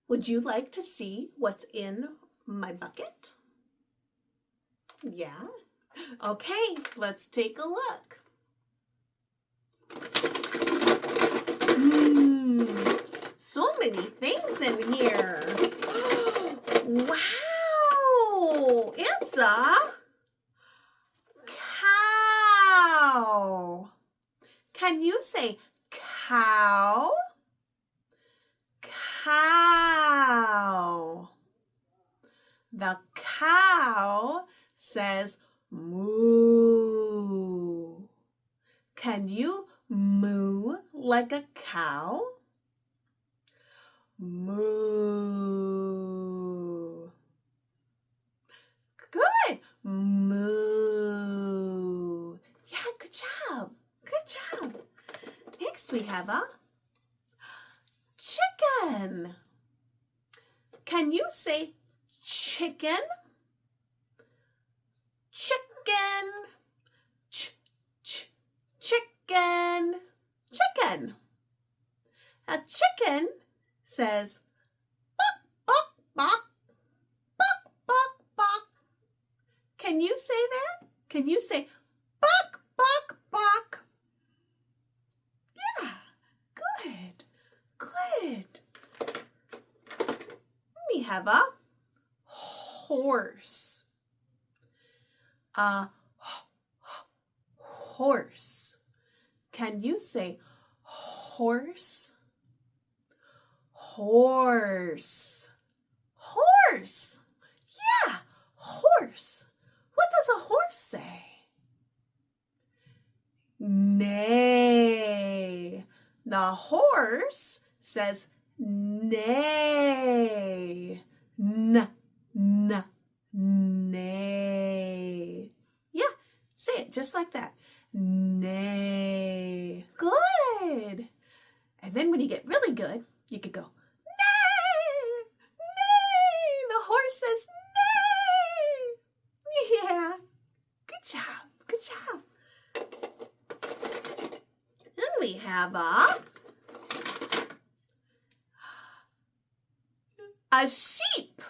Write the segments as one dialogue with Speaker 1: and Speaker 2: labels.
Speaker 1: Would you like to see what's in my bucket? Yeah? Okay, let's take a look. So many things in here. Wow! It's a cow. Can you say cow? Cow. The cow says moo. Can you moo like a cow? Moo. Good. Moo. Yeah, good job. Good job. Next we have a chicken. Can you say chicken? Chicken. Chicken. Chicken. A chicken says buck, buck, buck, buck, buck, buck. Can you say that? Can you say buck, buck, buck? Yeah, good, good. We have a horse. A horse. Can you say horse? Horse. Horse. Yeah, horse. What does a horse say? Neigh. The horse says neigh. Neigh. Yeah, say it just like that. Neigh. Good. And then when you get really good, you could go, neigh, neigh. The horse says neigh. Yeah, good job, good job. Then we have a sheep.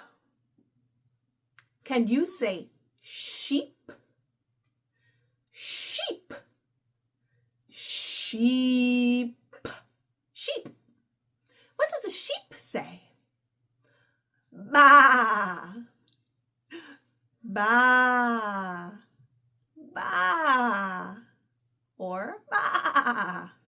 Speaker 1: Can you say sheep? Sheep. Sheep. Sheep. What does a sheep say? Ba. Ba. Ba. Or ba.